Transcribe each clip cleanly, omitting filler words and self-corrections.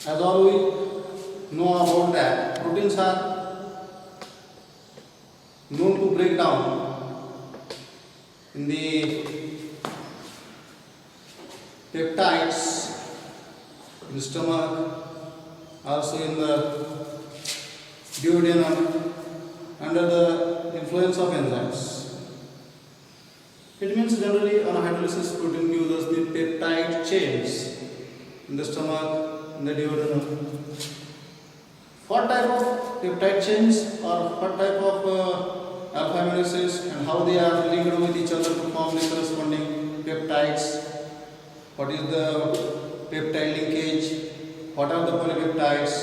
As all we know about that, proteins are known to break down in the peptides in the stomach, also in the duodenum under the influence of enzymes. It means generally on hydrolysis protein gives us the peptide chains in the stomach, in the duodenum. What type of peptide chains or what type of alpha amino acids and how they are linked with each other to form the corresponding peptides? What is the peptide linkage? What are the polypeptides?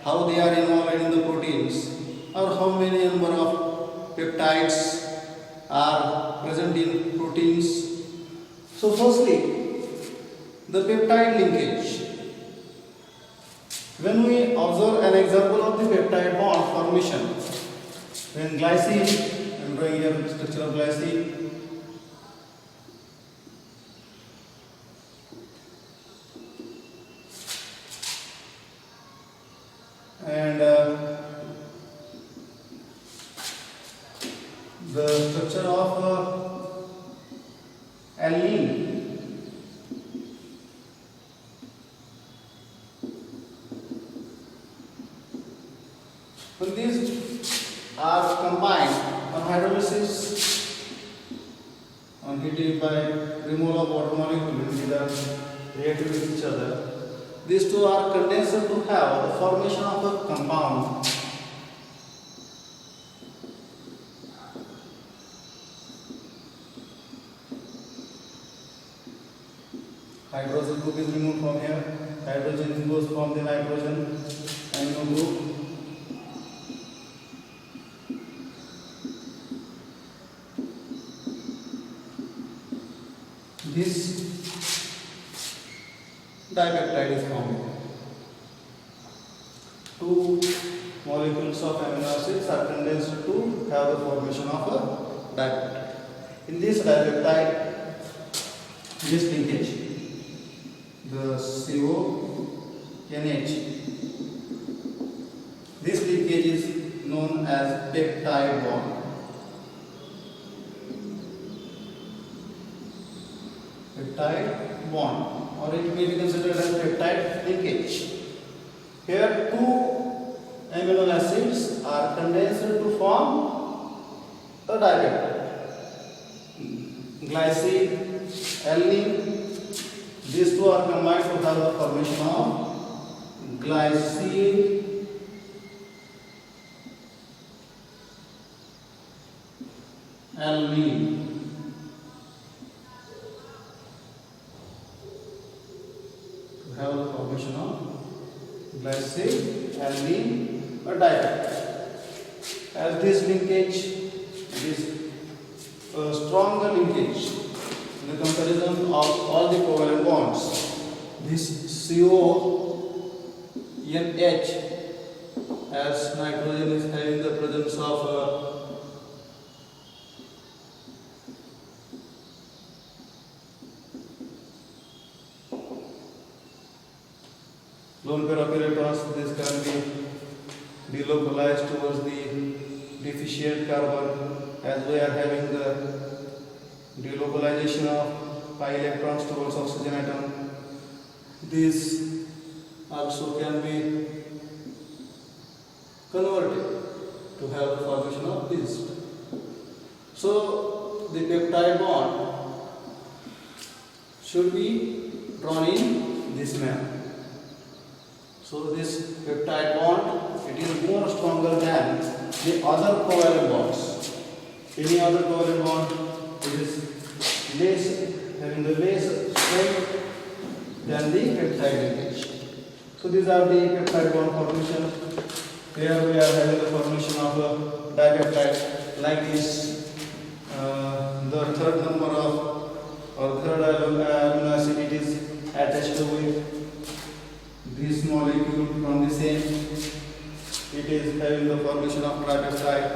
How they are involved in the proteins? Or how many number of peptides are present in proteins? So firstly, the peptide linkage. When we observe an example of the peptide bond formation, when glycine, I am drawing here the structure of glycine, and the structure of alanine. When these are combined on hydrolysis, on heating by removal of water molecule, when these are reacted with each other, these two are condensed to have the formation of a compound. Hydrogen group is removed from here. Hydrogen goes from the nitrogen amino group. This dipeptide is formed. Two molecules of amino acids are condensed to have the formation of a dipeptide. In this dipeptide, this linkage, the CONH, this linkage is known as peptide bond. Peptide bond, or it may be considered as peptide linkage. Here two amino acids are condensed to form a dipeptide. Glycine, alanine, these two are combined to have the formation of glycine alanine. Have the formation of glycine alanine or dipeptide. As this linkage is a stronger linkage in the comparison of all the covalent bonds. This CONH, as nitrogen is having the presence of lone pair of electrons, this can be delocalized towards the deficient carbon, as we are having the delocalization of pi electrons towards oxygen atom. This also can be converted to have the formation of this. So the peptide bond should be drawn in this manner. So this peptide bond, it is more stronger than the other covalent bonds. Any other covalent bond, it is less, having the less strength than the peptide linkage. So these are the peptide bond formation. Here we are having the formation of a dipeptide like this. The third number of or third amino acid, it is attached with this molecule from the same. It is having the formation of tripeptide.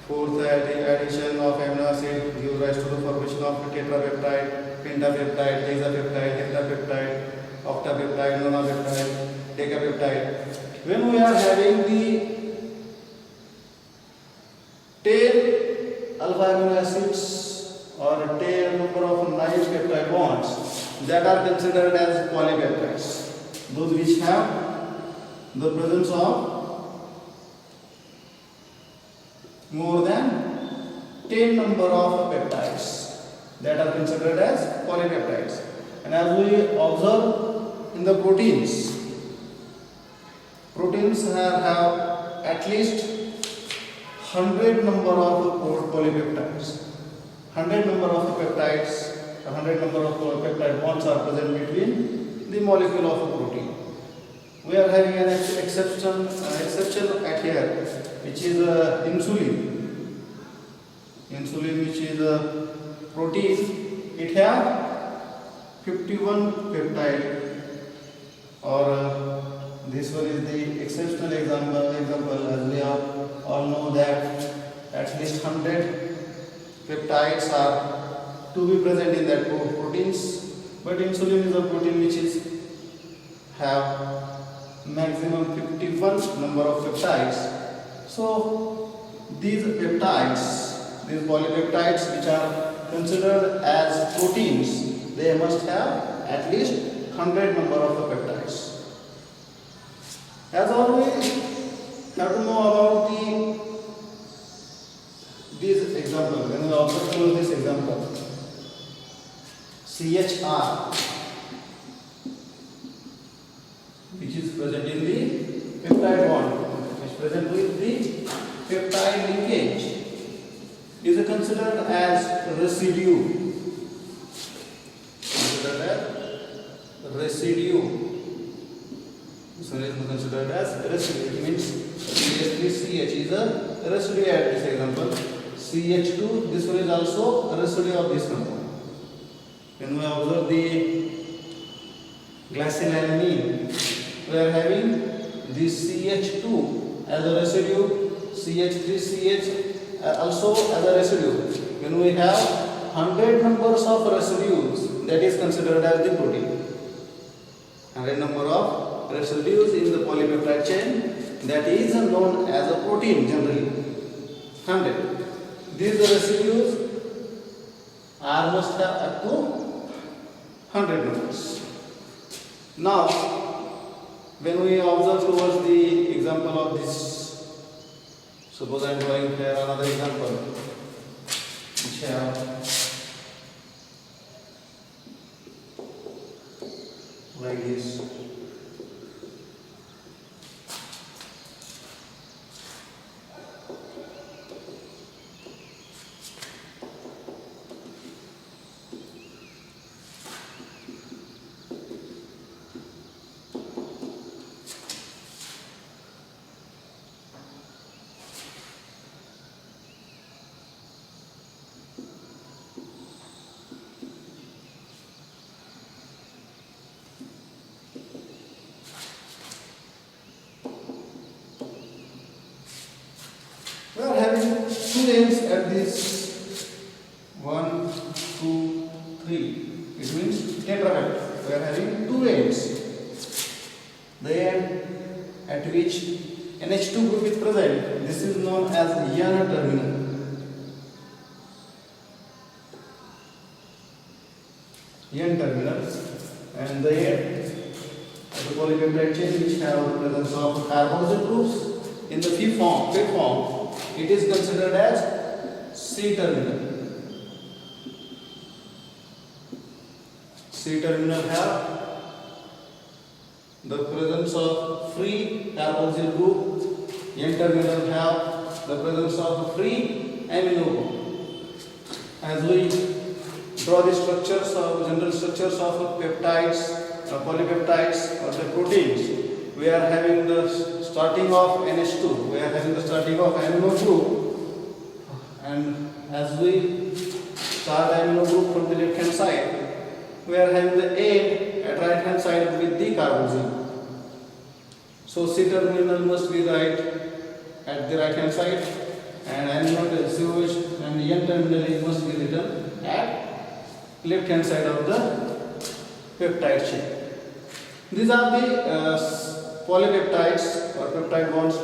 Fourth addition of amino acid gives rise to the formation of tetrapeptide, pentapeptide, hexapeptide, heptapeptide, octapeptide, nonapeptide, take a peptide. When we are having the 10 alpha amino acids or 10 number of 9 peptide bonds, that are considered as polypeptides. Those which have the presence of more than 10 number of peptides, that are considered as polypeptides. And as we observe in the proteins have at least 100 number of polypeptides. 100 number of peptides, 100 number of peptide bonds are present between the molecule of a protein. We are having an exception at here, which is insulin. Insulin, which is a protein, it have 51 peptide, or this one is the exceptional example as we all know that at least 100 peptides are to be present in that proteins, but insulin is a protein which is have maximum 51 number of peptides. So these peptides, these polypeptides which are considered as proteins, they must have at least 100 number of peptides. As always, have to know about this example. When we observe this example, CHR, which is present in the peptide bond, which is present with the peptide linkage, is considered as residue. Considered as residue. This one is considered as residue. It means CH3CH is a residue at this example. CH2, this one is also a residue of this compound. When we observe the glycinylamine, we are having this CH2 as a residue, CH3CH also as a residue. When we have 100 numbers of residues, that is considered as the protein. 100 number of residues in the polypeptide chain, that is known as a protein generally. 100. These residues are must have up to 100 numbers. Now, when we observe towards the example of this, suppose I am drawing here another example, which have like this. We are having two ends at this 1, 2, 3. It means tetrahedral. We are having two ends. The end at which NH2 group is present, this is known as N terminal. N terminal, and the end of the polypeptide chain which have the presence of carboxyl groups in the fifth form. It is considered as C terminal. C terminal have the presence of free carboxyl group. N terminal have the presence of free amino group. As we draw the structures of general structures of peptides, polypeptides, or the proteins, we are having the starting of NH2, we are having the starting of amino group, and as we start amino group from the left hand side, we are having the end at right hand side with the carboxyl. So C terminal must be right at the right hand side, and amino COH and N terminal must be written at left hand side of the peptide chain. These are the polypeptides or peptide bonds,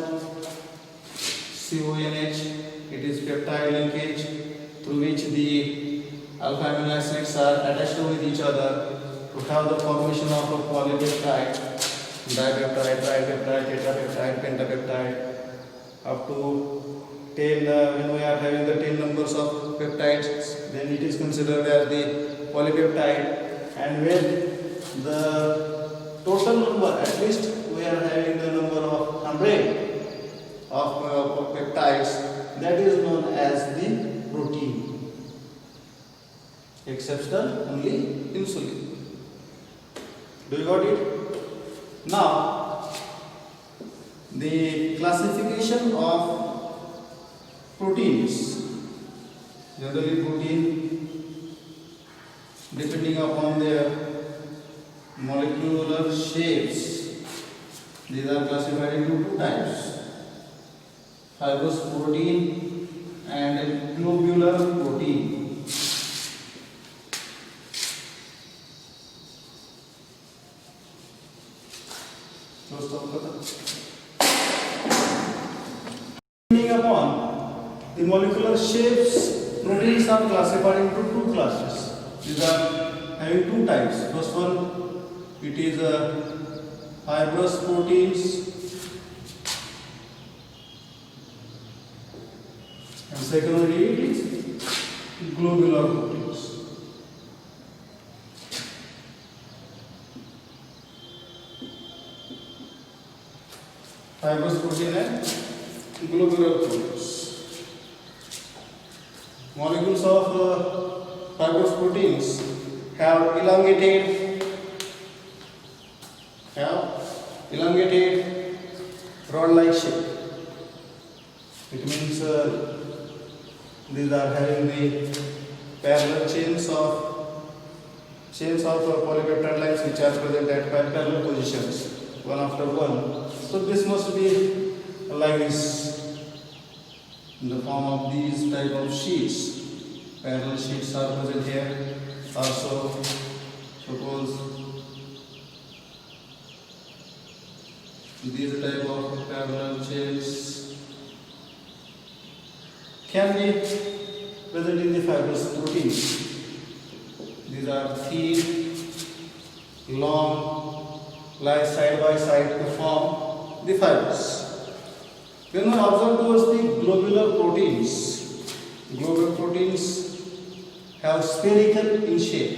CONH, it is peptide linkage through which the alpha amino acids are attached with each other to have the formation of a polypeptide, dipeptide, tripeptide, tetrapeptide, pentapeptide, up to 10. When we are having the 10 numbers of peptides, then it is considered as the polypeptide. And when the total number, at least we are having the number of 100 of peptides, that is known as the protein, except the only insulin. Do you got it? Now, the classification of proteins. Generally, protein, depending upon their molecular shapes, these are classified into two types: fibrous protein and globular protein. Depending upon the molecular shapes, proteins are classified into two classes. These are having two types. First one, it is fibrous proteins, and second one it is globular proteins. Fibrous protein and globular proteins. Molecules of fibrous proteins have elongated rod-like shape. It means these are having the parallel chains of polypeptide lines which are present at parallel positions, one after one. So this must be like this, in the form of these type of sheets. Parallel sheets are present here. Also, suppose these type of parallel chains can be present in the fibrous proteins. These are thin, long, lie side by side to form the fibers. When we observe towards the globular proteins have spherical in shape.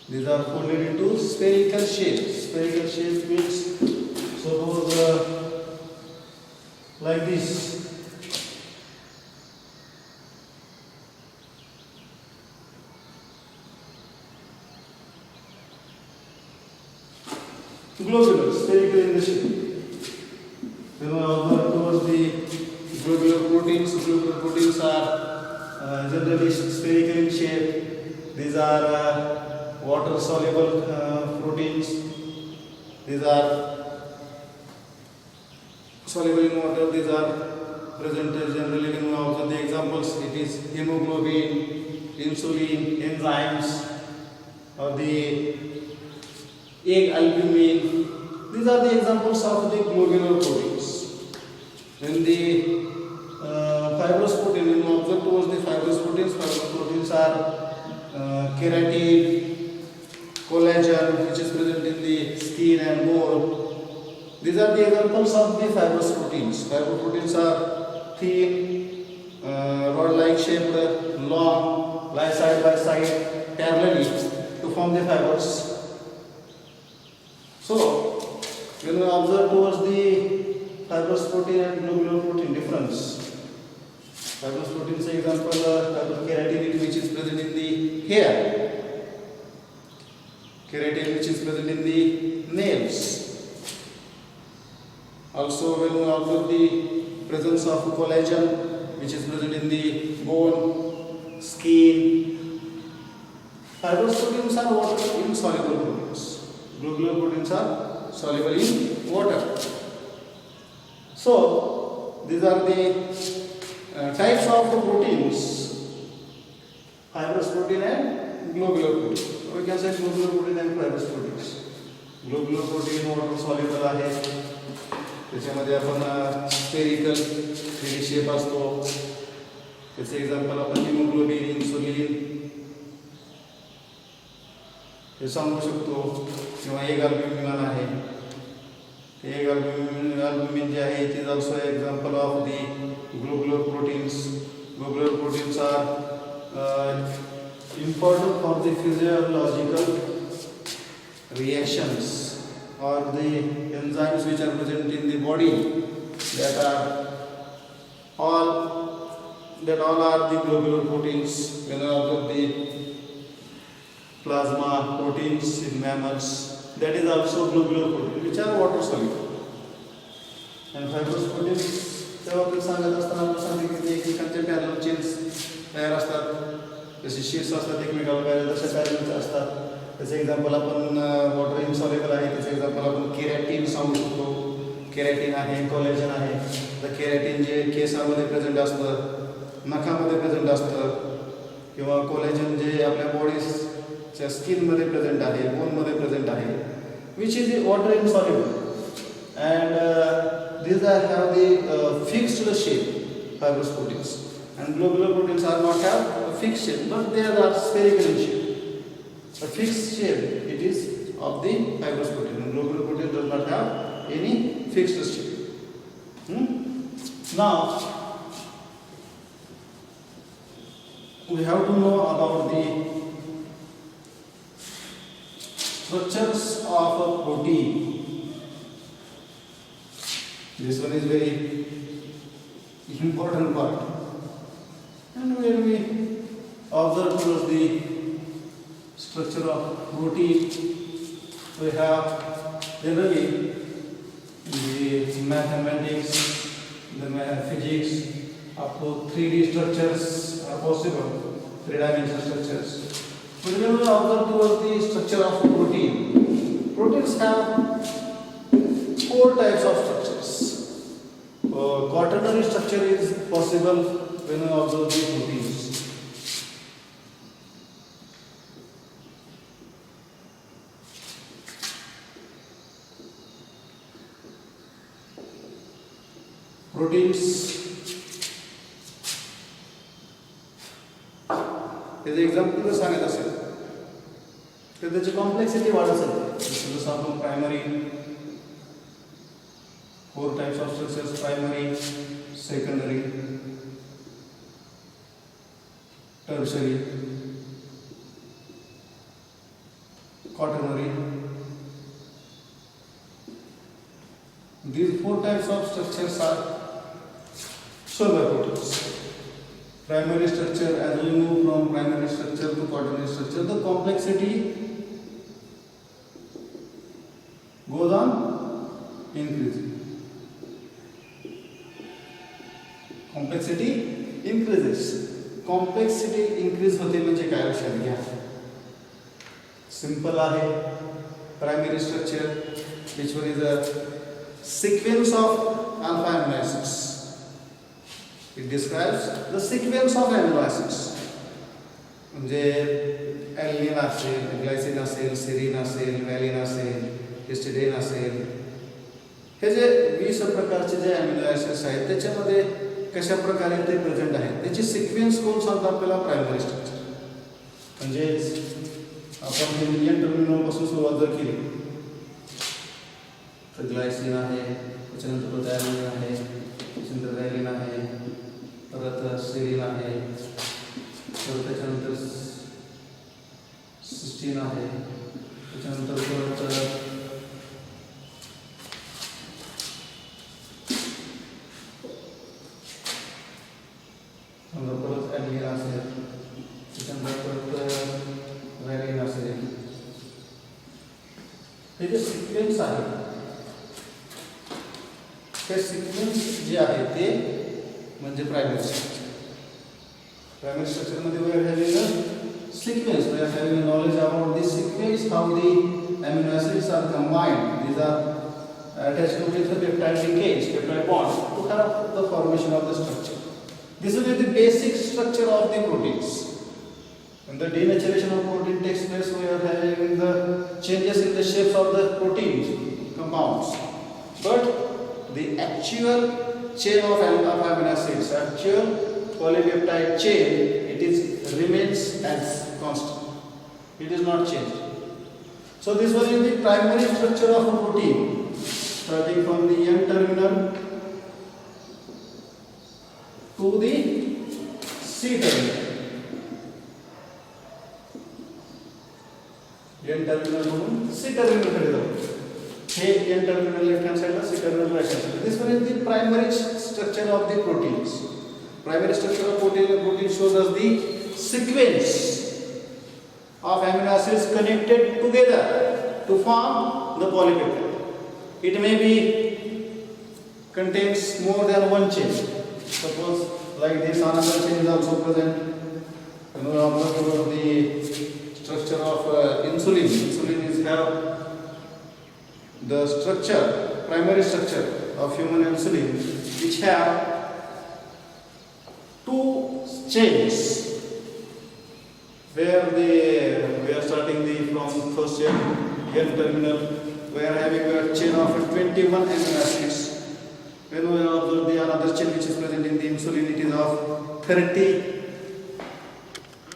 These are folded into spherical shape. Spherical shape means suppose like this. Globular, spherical in the shape. When we observe towards the globular proteins are generally spherical in shape. These are water soluble proteins. These are soluble in water. These are present generally when we observe the examples. It is hemoglobin, insulin, enzymes, or the egg albumin. These are the examples of the globular proteins. When the fibrous protein, when we observe towards the fibrous proteins are keratin, collagen, which is present in the skin and bone. These are the examples of the fibrous proteins. Fibrous proteins are thin, rod-like shaped, long, lie side by side, parallelly to form the fibers. So, when we observe towards the fibrous protein and globular protein difference, fibrous protein is example fibrous keratin which is present in the hair, keratin which is present in the nails. Also, when we observe the presence of collagen which is present in the bone, skin. Fibrous proteins are water insoluble proteins. Globular proteins are soluble in water. So, these are the types of the proteins: fibrous protein and globular protein. We can say globular protein and fibrous proteins. Globular protein water soluble आहे, त्याच्यामध्ये आपण spherical 3D shape असतो. त्याचे example आपण haemoglobin, insulin हे सांगू शकतो. किंवा एक अल्ब्युमिन आहे, एक अल्ब्युमिन जे आहे it is also example of the globular proteins. Globular proteins are important for the physiological reactions or the enzymes which are present in the body, that all are the globular proteins. When you observe the plasma proteins in mammals, that is also globular protein which are water soluble. And fibrous proteins तेव्हा आपण सांगत असताना आपण सांगितले की एकमेकांचे parallel chains तयार असतात, जसे शीट्स असतात एकमेकाला पॅरलल, तसे पॅरलल असतात. त्याचे एक्झाम्पल आपण वॉटर इनसॉल्युबल आहे, त्याचे एक्झाम्पल आपण केरॅटिन सांगू शकतो. केरॅटिन आहे, कोलेजन आहे. तर केरॅटिन जे केसामध्ये प्रेझेंट असतं, नखामध्ये प्रेझेंट असतं, किंवा कोलेजन जे आपल्या बॉडीच्या स्किनमध्ये प्रेझेंट आहे, बोनमध्ये प्रेझेंट आहे, which is water insoluble. And these have the fixed shape, fibrous proteins, and globular proteins are not have a fixed shape, but they are spherical in shape. A fixed shape it is of the fibrous protein, and globular protein does not have any fixed shape. Now we have to know about the structures of a protein. This one is very important part. And when we observe towards the structure of protein, we have generally the mathematics, the physics, up to 3D structures are possible, 3-dimensional structures. But when we observe towards the structure of protein, proteins have 4 types of structures. Quaternary structure is possible when we observe the proteins. Proteins त्याचे example जर सांगायचं असेल तर त्याची complexity वाढत जाते. जसं आपण primary 4 types of structures: primary, secondary, tertiary, quaternary. These 4 types of structures are shown by proteins. Primary structure, as we move from primary structure to quaternary structure, the complexity goes on increasing. Complexity increases. Complexity increase होते म्हणजे काय लक्षात घ्या. Simple आहे. Primary structure which one is a sequence of alpha amino acids. It describes the sequence of amino acids. म्हणजे ॲलिन असेल, Glycine असेल, serine असेल, व्हॅलिन असेल, हिस्टिडाइन असेल, हे जे 20 प्रकारचे जे अमिनो ॲसिड्स आहेत त्याच्यामध्ये कशा प्रकारे ते प्रेझेंट आहेत त्याची सिक्वेन्स कोण सांगतात आपल्याला? Primary structure. म्हणजे आपण इंडियन टर्मिनलपासून सुरुवात जर केली तर ग्लायसिन आहे, त्याच्यानंतर ॲलिन आहे, त्याच्यानंतर व्हॅलिन आहे, परत सेरीन आहे, परत त्याच्यानंतर सिस्टीन आहे, त्याच्यानंतर परत ॲलिन असेल, त्याच्यानंतर परत व्हॅलिन असेल. हे जे सिक्वेन्स आहे ते सिक्वेन्स जे आहे ते म्हणजे प्रायमरी स्ट्रक्चर. प्रायमरी स्ट्रक्चरमध्ये we are having a sequence. We are having knowledge about this sequence, how the amino acids are combined. These are attached to with the peptide linkage, peptide bond to have the formation of the structure. This will be the basic structure of the proteins. When the denaturation of protein takes place, we are having the changes in the shapes of the protein compounds. But the actual chain of amino acids, actual polypeptide chain, it is remains as constant. It is not changed. So this was in the primary structure of a protein, starting from the N terminal to the C terminal. N terminal म्हणून C terminal कडे जाऊ. हे N terminal left hand side La, C terminal right hand side. This one is the primary structure of the proteins. Primary structure of protein shows us the sequence of amino acids connected together to form the polypeptide. It may be contains more than one chain. Suppose like this, another chain is also present. You know, observe the structure of insulin. Insulin is have the structure, primary structure of human insulin, which have two chains, where we are starting from first chain, N terminal, we are having a chain of 21 amino acids. When we observe the another chain which is present in the insulin, it is of 30.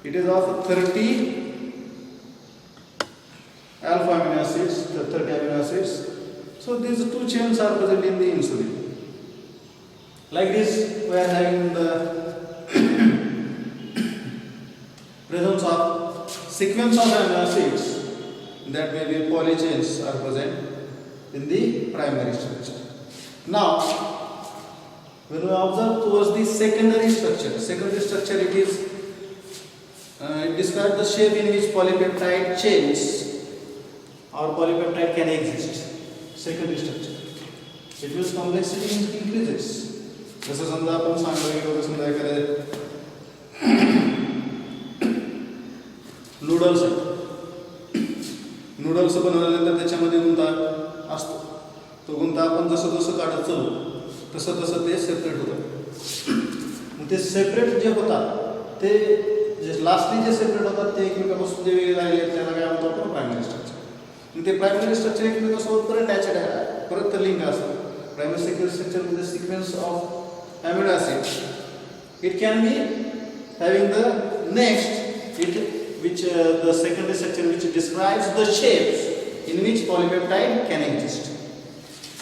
It is of 30 alpha amino acids, the 30 amino acids. So these two chains are present in the insulin. Like this, we are having the presence of sequence of amino acids, that may be polychains are present in the primary structure. Now, when we observe towards the secondary structure, it describes the shape in which polypeptide chains or polypeptide can exist. Secondary structure. It means complexity increases. जसं समजा आपण सांगतो की समजा एखादे noodles बनवल्यानंतर त्याच्यामध्ये गुंता असतो. तो गुंता आपण जसं जसं काढत चालू तसं तसं ते सेपरेट होतं. मग ते सेपरेट जे होतात ते लास्टली जे सेपरेट होतात ते एकमेकांपासून जे वेगळे राहिले त्याला काय म्हणतो आपण प्रायमरी स्ट्रक्चर. ते प्रायमरी स्ट्रक्चर एकमेकांसोबत परत अटॅच आहे, परत लिंक असतं. प्रायमरी स्ट्रक्चर मध्ये sequence of amino acids. It can be having the next the secondary structure which describes the shapes in which polypeptide can exist.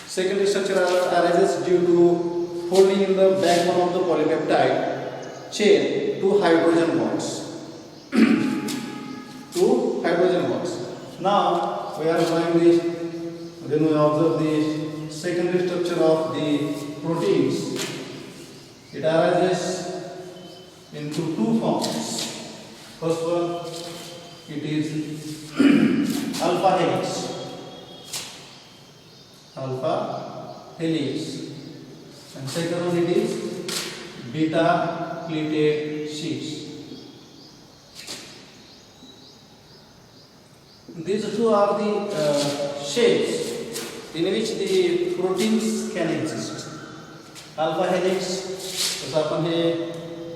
Secondary structure arises due to folding in the backbone of the polypeptide chain to hydrogen bonds. Now we are when we observe the secondary structure of the proteins, it arises into two forms. First one, it is alpha helix, and second one it is beta pleated sheets. These two are the shapes in which the proteins can exist. Alpha helix, जसं आपण हे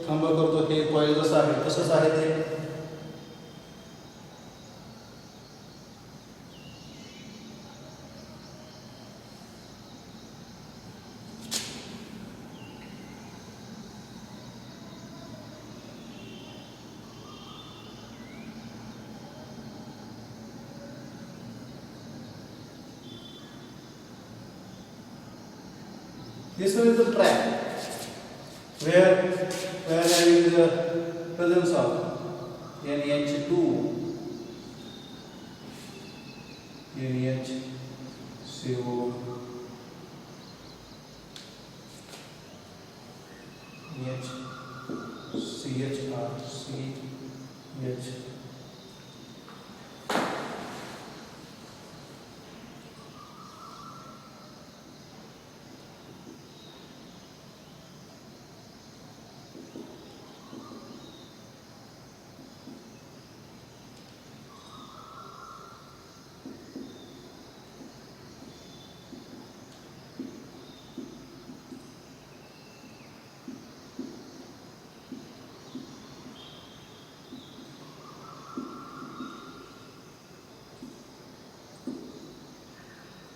खंब करतो हे coil जसं आहे तसंच आहे ते. This one is the track where we are having the presence of NH2, NHCO, CHR, CH.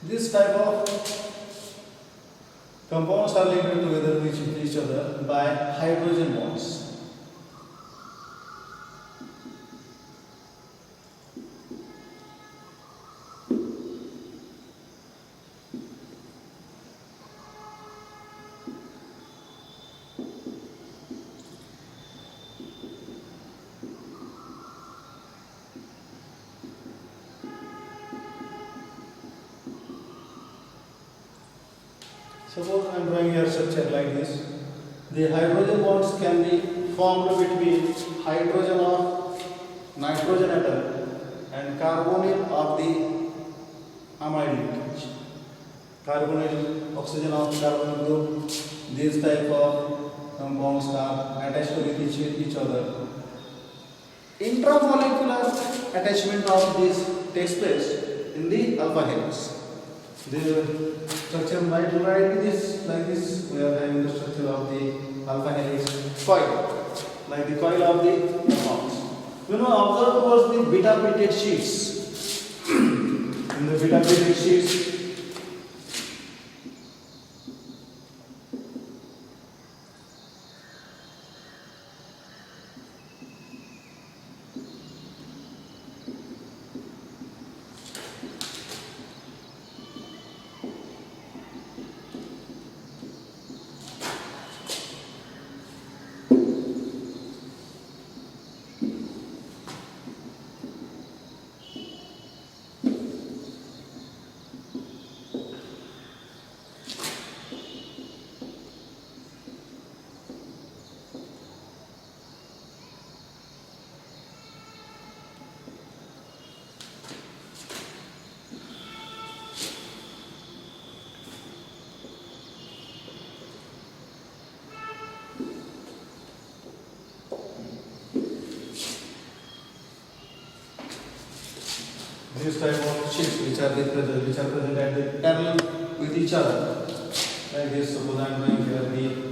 This type of compounds are linked together with each other by hydrogen bonds. Suppose I am drawing here structure like this. The hydrogen bonds can be formed between hydrogen of nitrogen atom and carbonyl of the amide linkage. Carbonyl, oxygen of carbonyl group, these type of compounds are attached with each other. Intramolecular attachment of this takes place in the alpha helix. The structure might write this like this. We are having the structure of the alpha helix coil, like the coil of the compounds. Observe towards the beta pleated sheets. In the beta pleated sheets, this type of sheets which are present at the parallel with each other. Like this, suppose I am going here the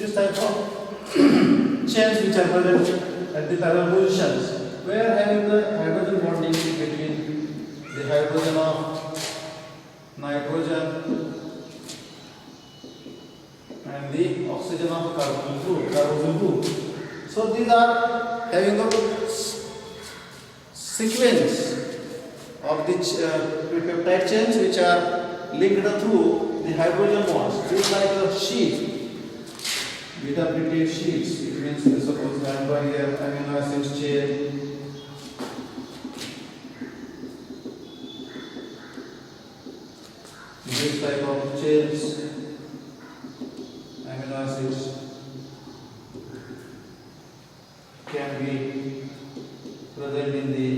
this type of chains which are present at the parallel positions, we are having the hydrogen bonding between the hydrogen of nitrogen and the oxygen of carbonyl group. So these are having a sequence of the peptide chains which are linked through the hydrogen bonds. Just like a sheet, beta peptide sheets. It means suppose I am drawing here amino acids chain. This type of chains, amino acids, can be present in the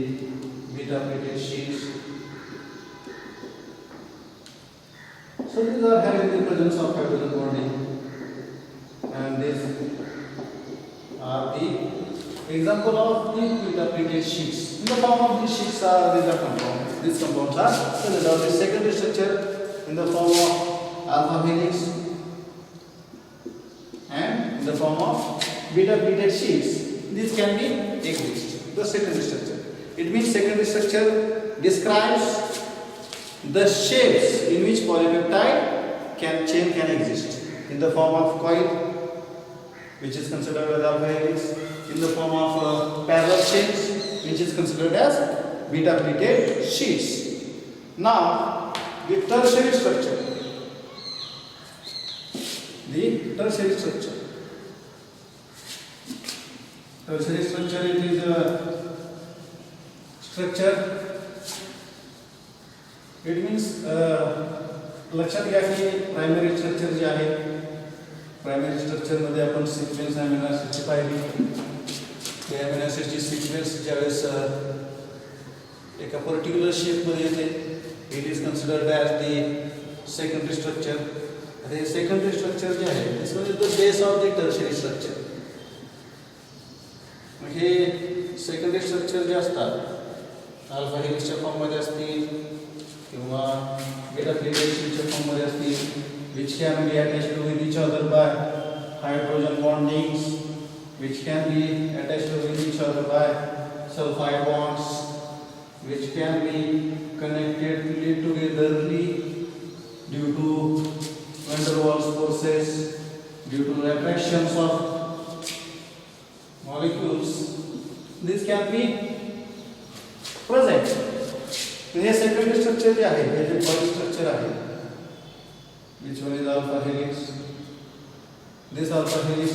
beta peptide sheets. So these are having the presence of hydrogen bonding, and these are the example of the beta peptide sheets. In the form of these sheets are these are compounds. These compounds are present of the secondary structure in the form of alpha helix and in the form of beta peptide sheets. This can be exist. The secondary structure. It means secondary structure describes the shapes in which polypeptide chain can exist. In the form of coil, which is considered as alpha helix. In the form of parallel chains, which is considered as beta peptide sheets. Now, the tertiary structure. The tertiary structure. Tertiary structure, it is a structure. It means लक्षात घ्या की primary structure जे आहे, primary structure मध्ये आपण sequence amino ॲसिडची पाहिली. ते amino ॲसिडची sequence ज्यावेळेस एका पर्टिक्युलर शेप मध्ये येते, it is considered as the secondary structure. आता हे सेकंडरी स्ट्रक्चर जे आहे, this is the base of the tertiary structure. हे सेकंडरी स्ट्रक्चर जे असतात अल्फा हेलिक्सच्या फॉर्म मध्ये असतील किंवा बीटा प्लेटच्या फॉर्म मध्ये असतील, which can be attached with each other by hydrogen bondings, which can be attached with each other by sulfide bonds, which can be connected togetherly due to van der Waals forces, due to attractions of molecules. This can be present. हे secondary structure जे आहे, हे जे poly structure आहे, which one is alpha helix. This alpha helix,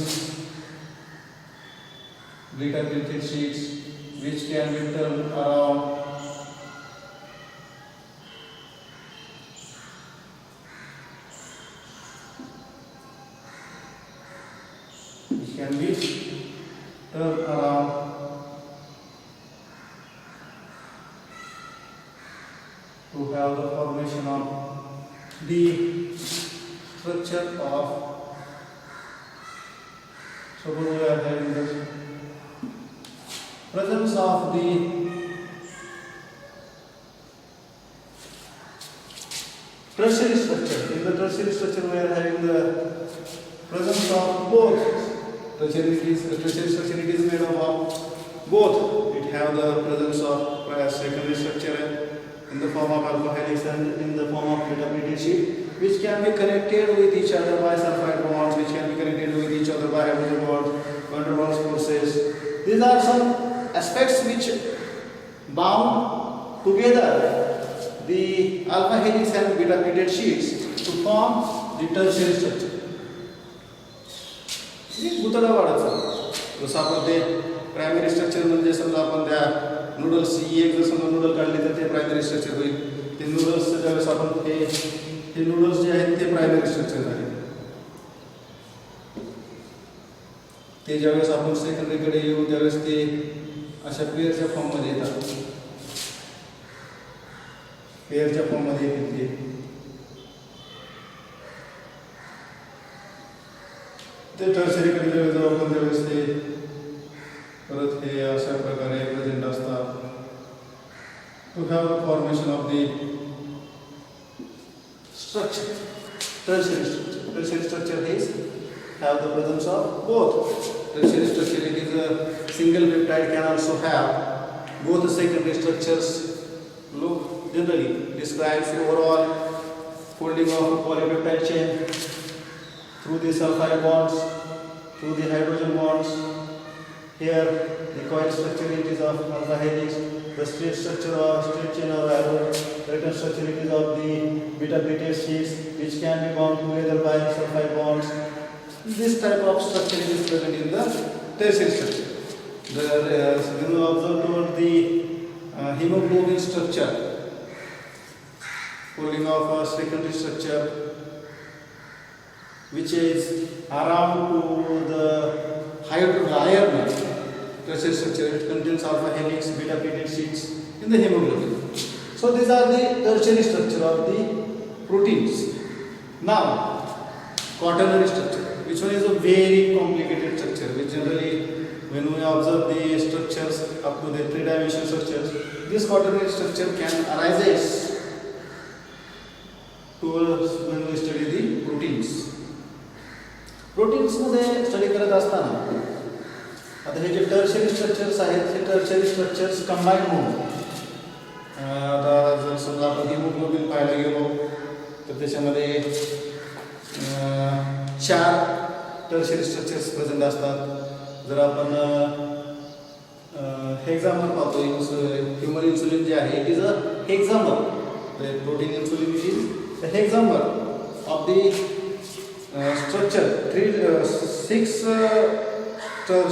beta peptide sheets, which can be turned around. Which can be turned around to have the formation of the structure of, suppose we are having the presence of the tertiary structure. In the tertiary structure we are having the presence of both. Tertiary structure, it is made up of both. It have the presence of secondary structure in the form of alpha helix and in the form of beta peptide sheet, which can be connected with each other by sulfide bonds, which can be connected with each other by hydrogen bonds, van der Waals forces. These are some aspects which bound together the alpha helix and beta peptide sheets to form the tertiary structure. This गुतडा वाढायचा. जसं आपण ते primary structure म्हणजे समजा आपण त्या noodles एक जर समजा नूडल काढले तर ते प्रायमरी स्ट्रक्चर होईल. ते नूडल्स ज्यावेळेस आपण हे नूडल्स जे आहेत ते प्रायमरी स्ट्रक्चर झाले. ते ज्यावेळेस आपण सेकंडरीकडे येऊ त्यावेळेस ते अशा पेअरच्या फॉर्ममध्ये येतात. पेअरच्या फॉर्ममध्ये येतील ते टर्शरीकडे ज्यावेळेस जाऊ आपण त्यावेळेस ते परत हे अशा प्रकारे प्रेझेंट असतात. To have the formation of the structure, tertiary structure. Tertiary structure is have the presence of both. Tertiary structure, it is a single peptide can also have both the secondary structures. Look, generally describes overall folding of polypeptide chain through the sulfide bonds, through the hydrogen bonds. Here the coil structure, it is of alpha helix. the straight structure or straight chain or arrow. Return structure it is of the beta-plated sheets which can be bound together by sulfide bonds. This type of structure is present in the tertiary structure. When we observe toward the hemoglobin structure, holding of a secondary structure which is around to the iron tertiary structure. It contains alpha helix, beta-plated sheets in the hemoglobin. So these are the tertiary structure of the proteins. Now, quaternary structure, which one is a very complicated structure, which generally when we observe the structures up to the three-dimensional structures, this quaternary structure can arise when we study the proteins. Proteins मध्ये study करत असताना आता हे जे tertiary structures आहेत हे tertiary structures combine होऊन आता जर समजा आपण हिमोग्लोबिन पाहायला गेलो तर त्याच्यामध्ये 4 टर्शियरी स्ट्रक्चर्स प्रेझेंट असतात. जर आपण हेक्सामर पाहतो, ह्यूमन इन्सुलिन जे आहे it is a हेक्सामर. The protein insulin is the हेक्सामर of the structure. 6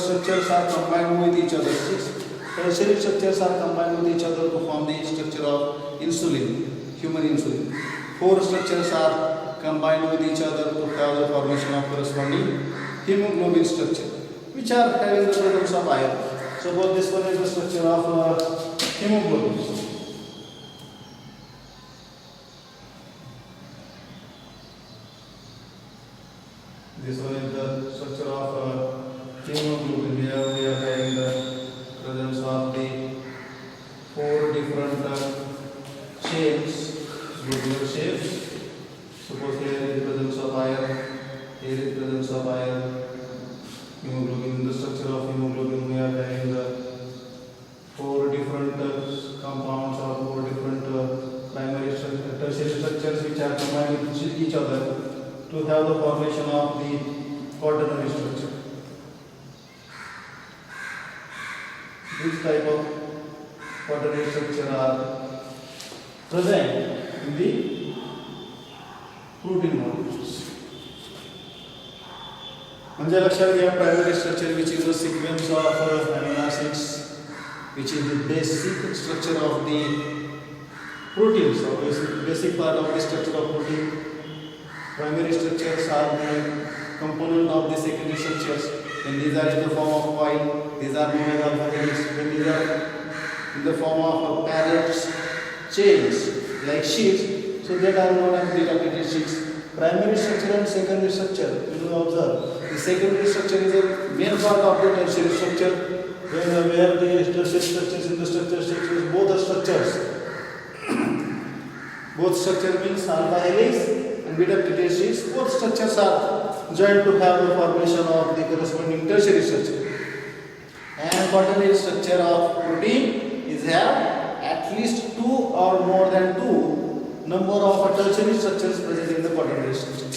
structures are combined with each other. 6 tertiary structures are combined with each other to form the structure of insulin, human insulin. 4 structures are combined with each other to have the formation of corresponding hemoglobin structure, which are having the presence of iron. So both this one is the structure of hemoglobin. This one is the structure of hemoglobin. Here we are having the presence of the 4 different shapes, globular shapes. Suppose here is the presence of iron, here is the presence of iron. Hemoglobin. In the structure of hemoglobin, we are having the 4 different compounds or 4 different primary tertiary structures which are combined with each other to have the formation of the quaternary structure. This type of quaternary structure are present in the protein molecules. म्हणजे लक्षात घ्या, primary structure which is a sequence of amino acids which is the basic structure of the proteins, or basic part of the structure of protein. Primary structures are the component of the secondary structures. When these are in the form of coil, these are known as alpha helix. When these are in the form of pairs, chains like sheets, so that are known as beta-plated sheets. Primary structure and secondary structure, you will observe the secondary structure is a main part of the tertiary structure. Where the tertiary structures in the structure structures, both the structures, both structure means alpha helix and beta-plated sheets, both structures are joined to have the formation of the corresponding tertiary structure. And quaternary structure of protein is have at least 2 or more than 2 number of tertiary structures present in the quaternary structure.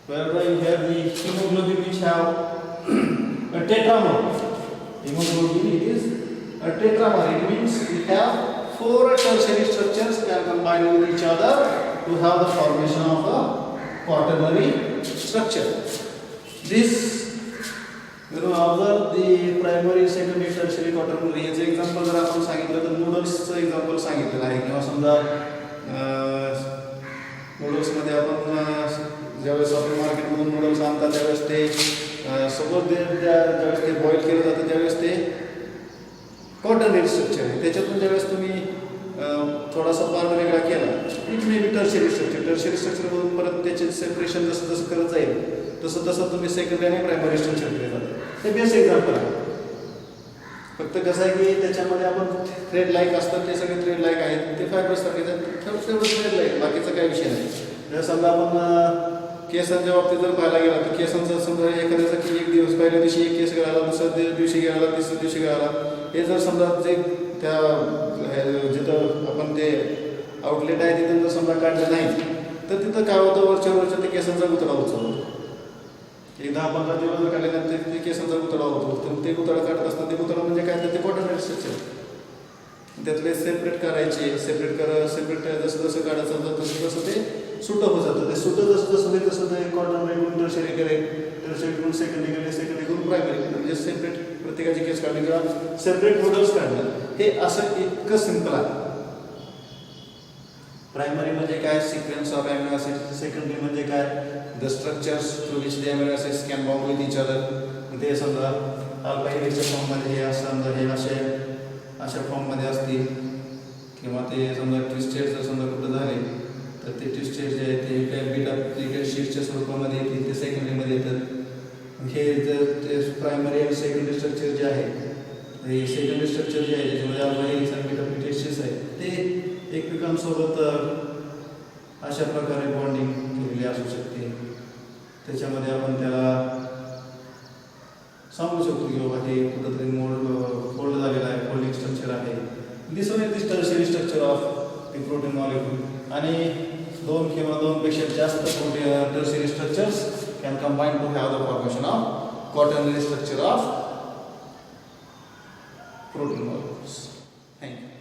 Whereby you have the hemoglobin which have a tetramer. Hemoglobin it is a tetramer. It means we have 4 tertiary structures can combine with each other to have the formation of a quaternary structure. This, you know, observe the primary, secondary, tertiary, quaternary. याचे example जर आपण सांगितलं तर नूडल्सचं example सांगितलेलं आहे. किंवा समजा नूडल्समध्ये आपण ज्यावेळेस आपण मार्केटमधून नूडल्स आणतात त्यावेळेस ते सपोज ज्यावेळेस ते बॉईल केलं जातं त्यावेळेस ते quaternary स्ट्रक्चर आहे. त्याच्यातून ज्यावेळेस तुम्ही थोडासा पार्ट वेगळा केला it may be tertiary structure. Tertiary स्ट्रक्चरमधून परत त्याचे सेपरेशन जसं जसं करत जाईल तसं तसं तुम्ही सेकंडरी आणि प्रायमरी स्ट्रक्चरकडे जाता. ते बेस्ट एक्झाम्पल आहे. फक्त कसं आहे की त्याच्यामध्ये आपण थ्रेड लाईक असतात, ते सगळे थ्रेड लाईक आहेत, ते फायबर्स सारखे तेवढं थ्रेड लाईक, बाकीचा काही विषय नाही. जर समजा आपण केसांच्या बाबतीत जर पाहायला गेला तर केसांचा समजा एखाद्याचा की एक दिवस पहिल्या दिवशी एक केस गळाला, दुसऱ्या दिवशी गळाला, तिसऱ्या दिवशी गळाला, हे जर समजा जे त्या जिथं आपण ते आउटलेट आहे तिथं जर समजा काढलं नाही तर तिथं काय होतं, वरच्या ते केसांचा गुतडा होतो. एक 10-15 दिवस जर काढल्यानंतर ते केसांचा गुतडा होतो. तर ते गुतडा काढत असतात. ते गुतडा म्हणजे काय तर ते quaternary स्ट्रक्चर. त्यातले सेपरेट करायचे, सेपरेट जसं जसं काढायचं जातं तसं तसं ते सुटं होत जातं. ते सुटं जसं जसं होईल तसं ते कॉटन टर्शरी करून सेकंडरी केले, सेकंडरी करून प्रायमरी केलं. म्हणजे सेपरेट प्रत्येकाची केस काढली किंवा सेपरेट मॉडेल्स काढलं. हे असं इतकं सिंपल आहे. प्रायमरी म्हणजे काय, sequence of amino acid. Secondary म्हणजे काय, the structures through which the amino acids can bound with each other. ते समजा अल्फा हेलिक्सच्या फॉर्ममध्ये हे समजा हे अशा फॉर्ममध्ये असतील किंवा ते समजा ट्विस्टेड जर समजा कुठं झाले तर ते ट्विस्टेड जे आहे ते काय बीटा प्लिकेट शीटच्या स्वरूपामध्ये येतील, ते सेकंडरीमध्ये येतात. हे जर ते प्रायमरी आणि सेकंडरी स्ट्रक्चर जे आहे, हे सेकंडरी स्ट्रक्चर जे आहे ज्याच्यामध्ये अल्फा हेलिक्स आणि बीटा प्लिकेट शीट्स आहेत ते एकमेकांसोबत अशा प्रकारे बॉन्डिंग केलेली असू शकते. त्याच्यामध्ये आपण त्याला सांगू शकतो की बाबा हे कुठंतरी फोल्ड झालेलं आहे, फोल्डिंग स्ट्रक्चर आहे. This one is this tertiary structure of the protein molecule. आणि 2 किंवा 2 पेक्षा जास्त tertiary structures can combine to have the formation of quaternary structure of protein molecules. Thank you.